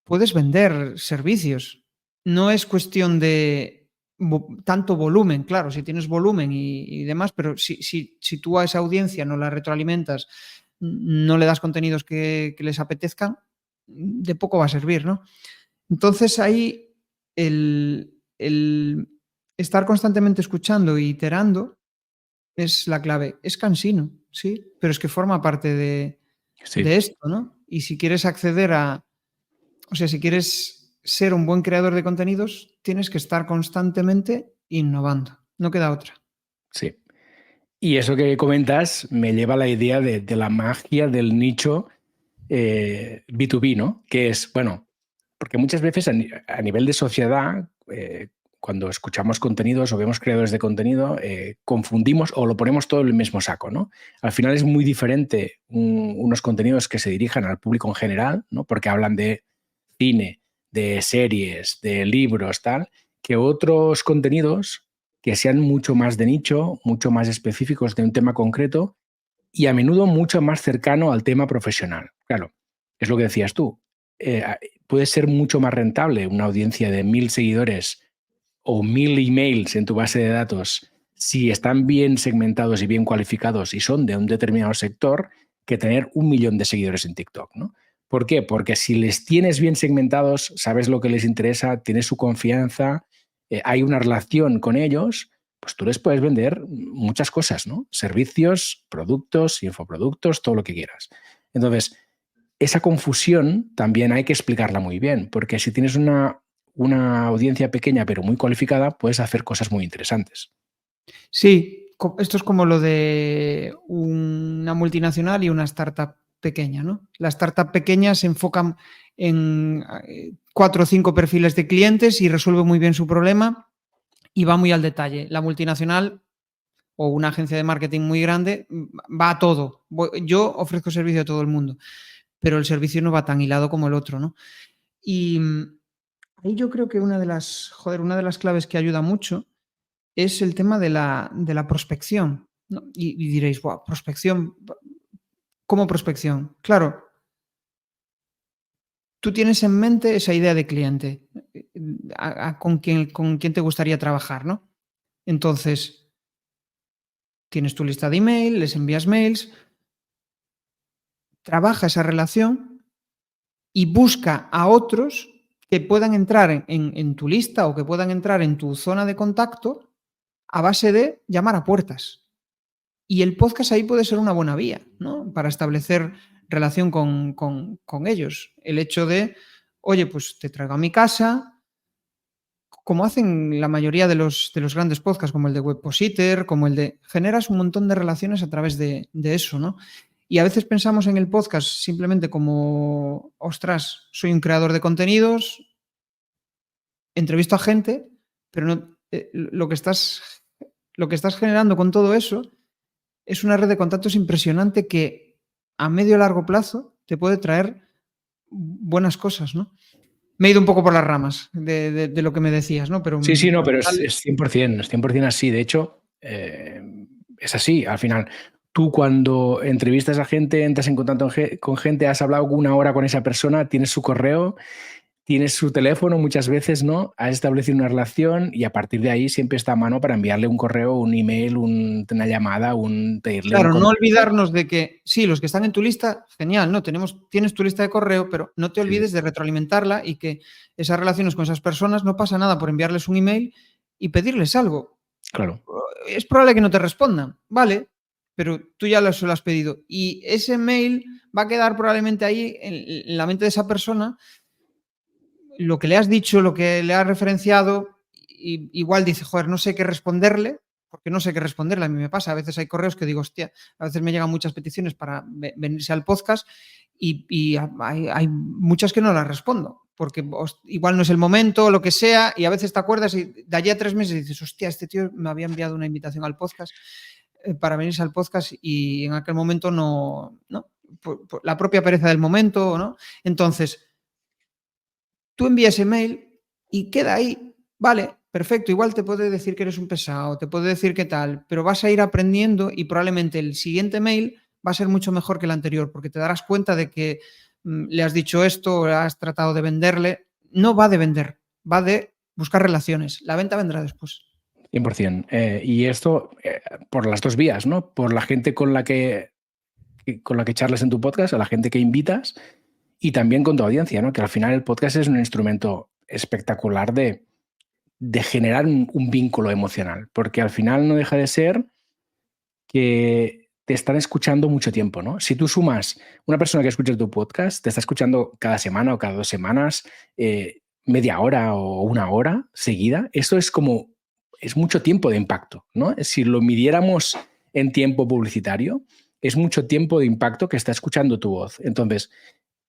puedes vender servicios. No es cuestión de tanto volumen, claro, si tienes volumen y demás, pero si tú a esa audiencia no la retroalimentas, no le das contenidos que les apetezcan, de poco va a servir, ¿no? Entonces ahí el estar constantemente escuchando e iterando es la clave. Es cansino, sí, pero es que forma parte de Sí, esto, ¿no? Y si quieres acceder o sea, si quieres ser un buen creador de contenidos, tienes que estar constantemente innovando. No queda otra. sí. Y eso que comentas me lleva a la idea de la magia del nicho B2B, ¿no? Que es, bueno, porque muchas veces a nivel de sociedad, cuando escuchamos contenidos o vemos creadores de contenido, confundimos o lo ponemos todo en el mismo saco, ¿no? Al final es muy diferente unos contenidos que se dirijan al público en general, ¿no? Porque hablan de cine, de series, de libros, tal, que otros contenidos que sean mucho más de nicho, mucho más específicos de un tema concreto y a menudo mucho más cercano al tema profesional. Claro, es lo que decías tú. Puede ser mucho más rentable una audiencia de 1000 seguidores o 1000 emails en tu base de datos si están bien segmentados y bien cualificados y son de un determinado sector que tener 1 millón de seguidores en TikTok, ¿no? ¿Por qué? Porque si les tienes bien segmentados, sabes lo que les interesa, tienes su confianza, hay una relación con ellos, pues tú les puedes vender muchas cosas, ¿no? Servicios, productos, infoproductos, todo lo que quieras. Entonces, esa confusión también hay que explicarla muy bien, porque si tienes una audiencia pequeña pero muy cualificada, puedes hacer cosas muy interesantes. Sí, esto es como lo de una multinacional y una startup pequeña, ¿no? La startup pequeña se enfoca en 4 o 5 perfiles de clientes y resuelve muy bien su problema y va muy al detalle. La multinacional o una agencia de marketing muy grande va a todo. Yo ofrezco servicio a todo el mundo, pero el servicio no va tan hilado como el otro, ¿no? Y ahí yo creo que una de las claves que ayuda mucho es el tema de la prospección, ¿no? Y diréis: "Buah, prospección, ¿cómo prospección?". Claro, tú tienes en mente esa idea de cliente, con quién te gustaría trabajar, ¿no? Entonces, tienes tu lista de email, les envías mails, trabaja esa relación y busca a otros que puedan entrar en tu lista o que puedan entrar en tu zona de contacto a base de llamar a puertas. Y el podcast ahí puede ser una buena vía, ¿no? Para establecer relación con ellos. El hecho de, oye, pues te traigo a mi casa, como hacen la mayoría de los grandes podcasts, como el de Webpositor, como el de... Generas un montón de relaciones a través de eso, ¿no? Y a veces pensamos en el podcast simplemente como, ostras, soy un creador de contenidos, entrevisto a gente, pero no, lo que estás generando con todo eso es una red de contactos impresionante que a medio y largo plazo te puede traer buenas cosas, ¿no? Me he ido un poco por las ramas de lo que me decías, ¿no? Pero Sí, sí, no, al pero final, es 100%, es 100% así. De hecho, es así. Al final, tú cuando entrevistas a gente, entras en contacto con gente, has hablado 1 hora con esa persona, tienes su correo, tienes su teléfono muchas veces, ¿no? Has establecido una relación y a partir de ahí siempre está a mano para enviarle un correo, un email, una llamada, pedirle un claro, no consejo. olvidarnos de que sí, los que están en tu lista, genial, ¿no? Tienes tu lista de correo, pero no te Sí, olvides de retroalimentarla y que esas relaciones con esas personas no pasa nada por enviarles un email y pedirles algo. claro, Es probable que no te respondan, vale, pero tú ya se lo has pedido. Y ese mail va a quedar probablemente ahí en la mente de esa persona. Lo que le has dicho, lo que le has referenciado, igual dice, joder, no sé qué responderle, porque no sé qué responderle. A mí me pasa, a veces hay correos que digo, hostia, a veces me llegan muchas peticiones para venirse al podcast y hay muchas que no las respondo, porque igual no es el momento o lo que sea, y a veces te acuerdas y de allí a 3 meses dices, hostia, este tío me había enviado una invitación al podcast para venirse al podcast y en aquel momento no, por la propia pereza del momento, ¿no? Entonces, tú envías email y queda ahí. Vale, perfecto. Igual te puede decir que eres un pesado, te puede decir qué tal, pero vas a ir aprendiendo y probablemente el siguiente mail va a ser mucho mejor que el anterior, porque te darás cuenta de que le has dicho esto o has tratado de venderle. No va de vender, va de buscar relaciones. La venta vendrá después. 100%. Y esto por las dos vías, ¿no? Por la gente con la que charlas en tu podcast, a la gente que invitas y también con tu audiencia, ¿no? Que al final el podcast es un instrumento espectacular de de generar un vínculo emocional, porque al final no deja de ser que te están escuchando mucho tiempo, ¿no? Si tú sumas una persona que escucha tu podcast, te está escuchando cada semana o cada 2 semanas, media hora o 1 hora seguida, esto es mucho tiempo de impacto, ¿no? Si lo midiéramos en tiempo publicitario, es mucho tiempo de impacto que está escuchando tu voz. Entonces,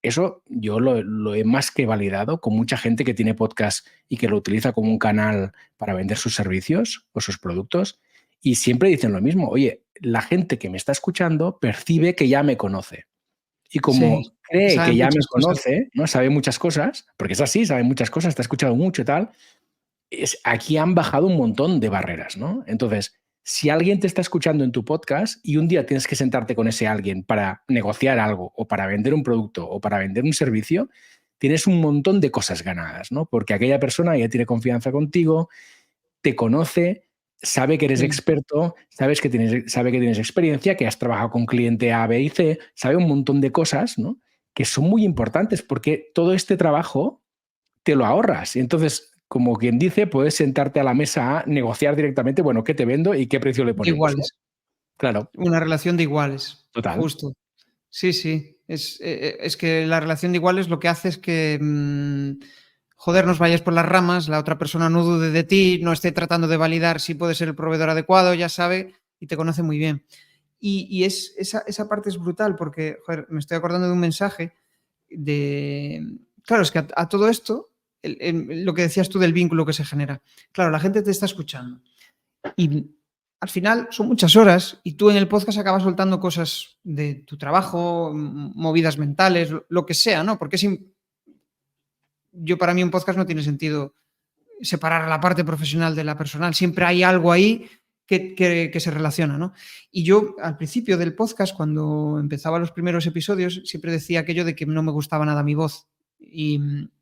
eso yo lo he más que validado con mucha gente que tiene podcast y que lo utiliza como un canal para vender sus servicios o sus productos, y siempre dicen lo mismo: oye, la gente que me está escuchando percibe que ya me conoce. Y como Sí, que cree que saben ya me muchas cosas. conoce, ¿no? Sabe muchas cosas, porque es así, sabe muchas cosas, te ha escuchado mucho y tal, aquí han bajado un montón de barreras, ¿no? Entonces, si alguien te está escuchando en tu podcast y un día tienes que sentarte con ese alguien para negociar algo o para vender un producto o para vender un servicio, tienes un montón de cosas ganadas, ¿no? Porque aquella persona ya tiene confianza contigo, te conoce, sabe que eres Sí. experto, sabe que tienes experiencia, que has trabajado con cliente A, B y C, sabe un montón de cosas, ¿no? Que son muy importantes porque todo este trabajo te lo ahorras. Y entonces, como quien dice, puedes sentarte a la mesa a negociar directamente, bueno, qué te vendo y qué precio le De ponemos, ¿no? iguales. Claro, Una relación de iguales, total. justo. Sí, sí. Es que la relación de iguales lo que hace es que, joder, nos vayas por las ramas, la otra persona no dude de ti, no esté tratando de validar si puede ser el proveedor adecuado, ya sabe y te conoce muy bien. Esa parte es brutal porque, joder, me estoy acordando de un mensaje de... Claro, es que a todo esto, lo que decías tú del vínculo que se genera. Claro, la gente te está escuchando y al final son muchas horas y tú en el podcast acabas soltando cosas de tu trabajo, movidas mentales, lo que sea, ¿no? Porque yo para mí un podcast no tiene sentido separar la parte profesional de la personal. Siempre hay algo ahí que se relaciona, ¿no? Y yo al principio del podcast, cuando empezaba los primeros episodios, siempre decía aquello de que no me gustaba nada mi voz. Y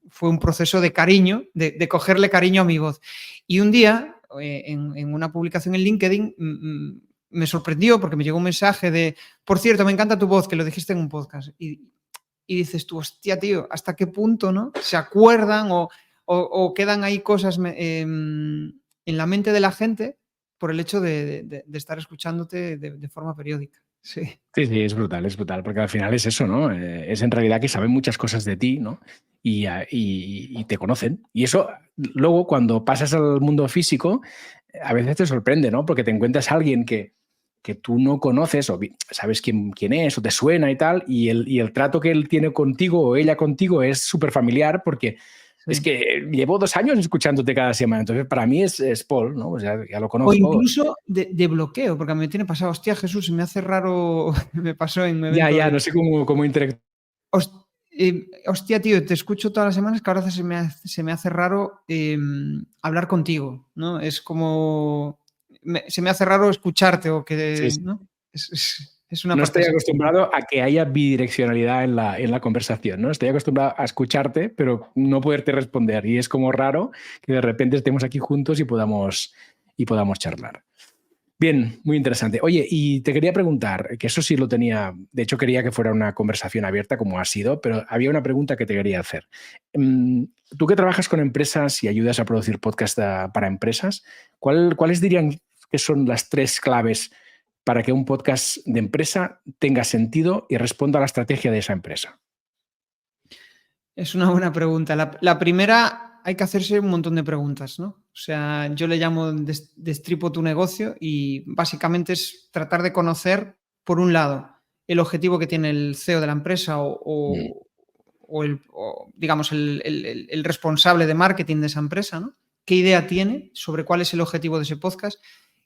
fue un proceso de cariño, de cogerle cariño a mi voz. Y un día, en una publicación en LinkedIn, me sorprendió porque me llegó un mensaje de, por cierto, me encanta tu voz, que lo dijiste en un podcast. Y dices tú, hostia, tío, ¿hasta qué punto, no? ¿Se acuerdan o quedan ahí cosas en la mente de la gente por el hecho de estar escuchándote de forma periódica? Sí, Sí, sí, es brutal, porque al final es eso, ¿no? Es en realidad que saben muchas cosas de ti, ¿no? Y te conocen. Y eso, luego, cuando pasas al mundo físico, a veces te sorprende, ¿no? Porque te encuentras a alguien que tú no conoces o sabes quién es o te suena y tal, y el trato que él tiene contigo o ella contigo es súper familiar porque es sí. que llevo 2 años escuchándote cada semana. Entonces, para mí es Paul, ¿no? O sea, ya lo O conozco. incluso de bloqueo, porque a mí me tiene pasado, hostia, Jesús, se me hace raro, me pasó en un evento Ya, de... no sé cómo interactuar. Hostia, tío, te escucho todas las semanas que ahora se me hace raro hablar contigo, ¿no? Es como... se me hace raro escucharte o Sí, que... sí. ¿no? Es una No parte estoy así. acostumbrado a que haya bidireccionalidad en la conversación, ¿no? Estoy acostumbrado a escucharte, pero no poderte responder. Y es como raro que de repente estemos aquí juntos y podamos charlar. Bien, muy interesante. Oye, y te quería preguntar, que eso sí lo tenía, de hecho quería que fuera una conversación abierta como ha sido, pero había una pregunta que te quería hacer. Tú que trabajas con empresas y ayudas a producir podcast para empresas, ¿cuáles dirían que son las 3 claves para que un podcast de empresa tenga sentido y responda a la estrategia de esa empresa? Es una buena pregunta. La primera, hay que hacerse un montón de preguntas, ¿no? O sea, yo le llamo destripo tu negocio y básicamente es tratar de conocer, por un lado, el objetivo que tiene el CEO de la empresa Mm. digamos, el responsable de marketing de esa empresa, ¿no? ¿Qué idea tiene sobre cuál es el objetivo de ese podcast?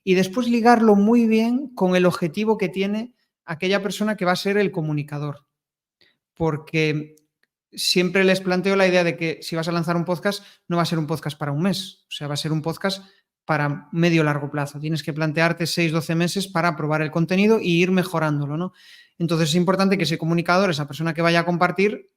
Y después ligarlo muy bien con el objetivo que tiene aquella persona que va a ser el comunicador. Porque siempre les planteo la idea de que si vas a lanzar un podcast, no va a ser un podcast para un mes, o sea, va a ser un podcast para medio largo plazo. Tienes que plantearte 6-12 meses para probar el contenido e ir mejorándolo, ¿no? Entonces es importante que ese comunicador, esa persona que vaya a compartir,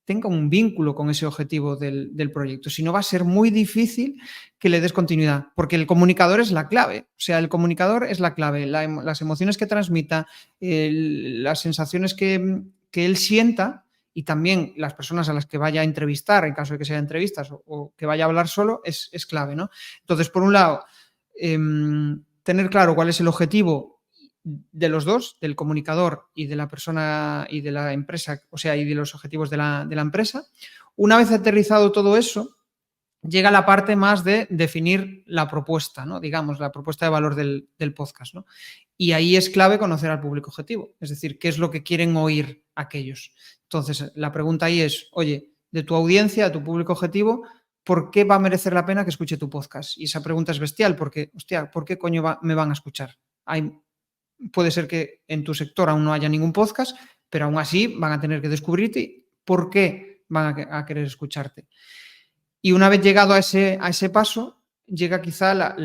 tenga un vínculo con ese objetivo del proyecto. Si no, va a ser muy difícil que le des continuidad, porque el comunicador es la clave. O sea, el comunicador es la clave. Las emociones que transmita, las sensaciones que él sienta y también las personas a las que vaya a entrevistar, en caso de que sean entrevistas o que vaya a hablar solo, es clave, ¿no? Entonces, por un lado, tener claro cuál es el objetivo de los dos, del comunicador y de la persona y de la empresa, o sea, y de los objetivos de la empresa. Una vez aterrizado todo eso, llega la parte más de definir la propuesta, ¿no? Digamos, la propuesta de valor del podcast, ¿no? Y ahí es clave conocer al público objetivo, es decir, qué es lo que quieren oír aquellos. Entonces, la pregunta ahí es, oye, de tu audiencia, de tu público objetivo, ¿por qué va a merecer la pena que escuche tu podcast? Y esa pregunta es bestial, porque, hostia, ¿por qué coño me van a escuchar? Puede ser que en tu sector aún no haya ningún podcast, pero aún así van a tener que descubrirte por qué van a querer escucharte. Y una vez llegado a ese paso, llega quizá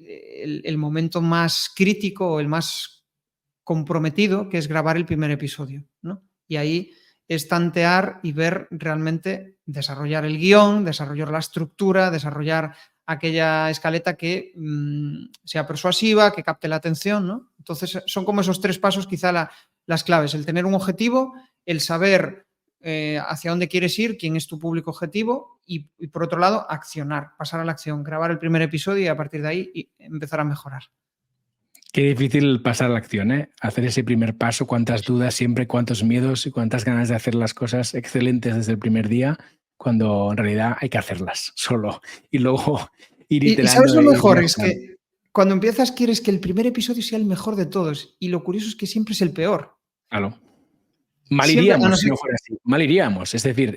el momento más crítico o el más comprometido, que es grabar el primer episodio, ¿no? Y ahí es tantear y ver realmente, desarrollar el guión, desarrollar la estructura, desarrollar aquella escaleta que sea persuasiva, que capte la atención, ¿no? Entonces son como esos 3 pasos quizá las claves, el tener un objetivo, el saber hacia dónde quieres ir, quién es tu público objetivo y por otro lado, accionar, pasar a la acción, grabar el primer episodio y a partir de ahí empezar a mejorar. Qué difícil pasar a la acción, ¿eh? Hacer ese primer paso, cuántas dudas siempre, cuántos miedos y cuántas ganas de hacer las cosas excelentes desde el primer día, cuando en realidad hay que hacerlas solo y luego ir Y iterando. ¿sabes lo mejor? Es que cuando empiezas quieres que el primer episodio sea el mejor de todos y lo curioso es que siempre es el peor. Claro. Mal iríamos si no fuera así. Mal iríamos. Es decir,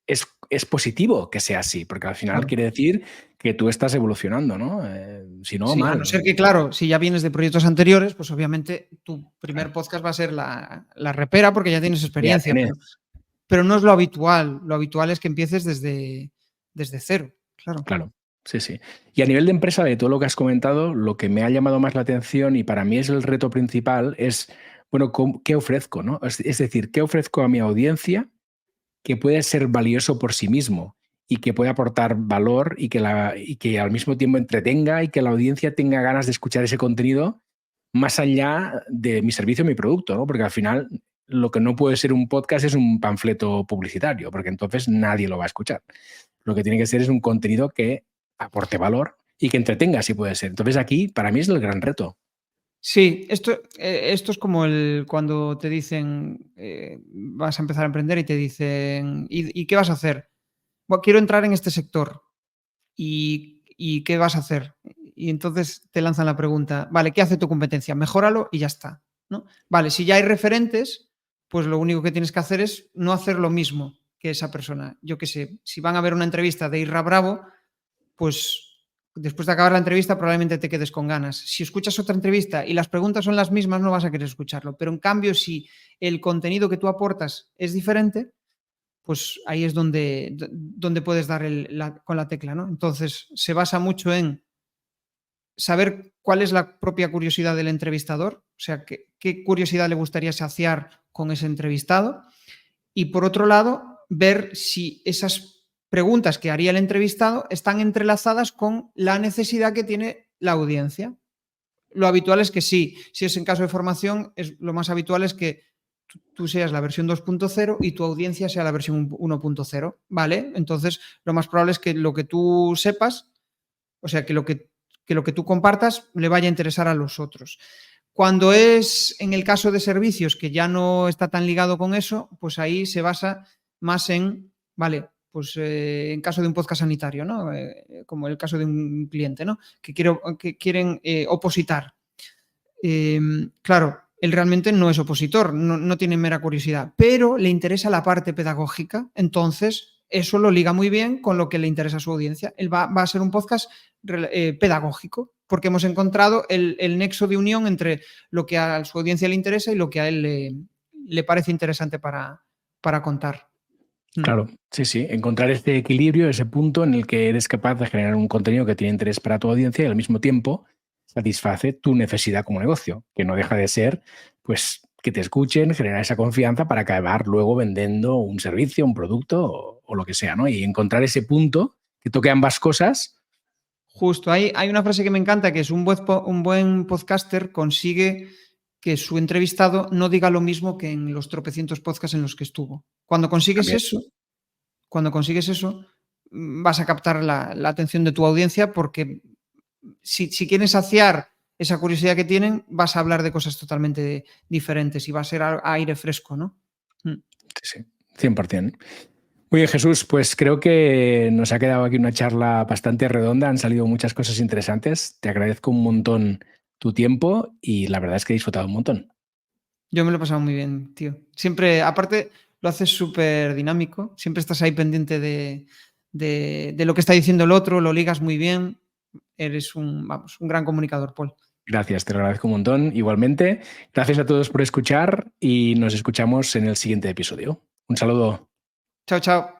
es positivo que sea así, porque al final quiere decir que tú estás evolucionando, ¿no? Si no, sí, mal. A no ser que, claro, si ya vienes de proyectos anteriores, pues obviamente tu primer podcast va a ser la repera porque ya tienes experiencia. Ya tienes. Pero no es lo habitual. Lo habitual es que empieces desde cero. Claro. Sí, sí. Y a nivel de empresa, de todo lo que has comentado, lo que me ha llamado más la atención y para mí es el reto principal es, bueno, ¿qué ofrezco, no? Es decir, ¿qué ofrezco a mi audiencia que puede ser valioso por sí mismo y que puede aportar valor y que al mismo tiempo entretenga y que la audiencia tenga ganas de escuchar ese contenido más allá de mi servicio o mi producto, ¿no? Porque al final lo que no puede ser un podcast es un panfleto publicitario, porque entonces nadie lo va a escuchar. Lo que tiene que ser es un contenido que aporte valor y que entretenga, si puede ser. Entonces aquí, para mí, es el gran reto. Sí, esto es como cuando te dicen vas a empezar a emprender y te dicen ¿y qué vas a hacer? Bueno, quiero entrar en este sector. ¿Y qué vas a hacer? Y entonces te lanzan la pregunta, vale, ¿qué hace tu competencia? Mejóralo y ya está, ¿no? Vale, si ya hay referentes, pues lo único que tienes que hacer es no hacer lo mismo que esa persona. Yo qué sé, si van a ver una entrevista de Irra Bravo, pues después de acabar la entrevista probablemente te quedes con ganas. Si escuchas otra entrevista y las preguntas son las mismas, no vas a querer escucharlo. Pero en cambio, si el contenido que tú aportas es diferente, pues ahí es donde puedes dar con la tecla, ¿no? Entonces, se basa mucho en saber cuál es la propia curiosidad del entrevistador, o sea, qué curiosidad le gustaría saciar con ese entrevistado, y por otro lado, ver si esas preguntas que haría el entrevistado están entrelazadas con la necesidad que tiene la audiencia. Lo habitual es que sí, si es en caso de formación, lo más habitual es que tú seas la versión 2.0 y tu audiencia sea la versión 1.0, ¿vale? Entonces, lo más probable es que lo que tú sepas, o sea, que lo que tú compartas le vaya a interesar a los otros. Cuando es en el caso de servicios que ya no está tan ligado con eso, pues ahí se basa más en, vale, pues en caso de un podcast sanitario, ¿no? Como el caso de un cliente, ¿no? Que quieren opositar. Claro, él realmente no es opositor, no tiene mera curiosidad, pero le interesa la parte pedagógica, entonces eso lo liga muy bien con lo que le interesa a su audiencia. Él va a ser un podcast pedagógico, porque hemos encontrado el nexo de unión entre lo que a su audiencia le interesa y lo que a él le parece interesante para contar. Claro, sí, sí. Encontrar este equilibrio, ese punto en el que eres capaz de generar un contenido que tiene interés para tu audiencia y al mismo tiempo satisface tu necesidad como negocio, que no deja de ser, pues, que te escuchen, generar esa confianza para acabar luego vendiendo un servicio, un producto o lo que sea, ¿no? Y encontrar ese punto que toque ambas cosas. Justo, hay una frase que me encanta, que es un buen podcaster consigue que su entrevistado no diga lo mismo que en los tropecientos podcasts en los que estuvo. Cuando consigues eso, vas a captar la atención de tu audiencia, porque si quieres saciar esa curiosidad que tienen, vas a hablar de cosas totalmente diferentes y va a ser aire fresco, ¿no? Sí, 100%. Muy bien, Jesús, pues creo que nos ha quedado aquí una charla bastante redonda, han salido muchas cosas interesantes, te agradezco un montón tu tiempo y la verdad es que he disfrutado un montón. Yo me lo he pasado muy bien, tío. Siempre, aparte, lo haces súper dinámico, siempre estás ahí pendiente de lo que está diciendo el otro, lo ligas muy bien, eres un gran comunicador, Paul. Gracias, te lo agradezco un montón. Igualmente, gracias a todos por escuchar y nos escuchamos en el siguiente episodio. Un saludo. Chao, chao.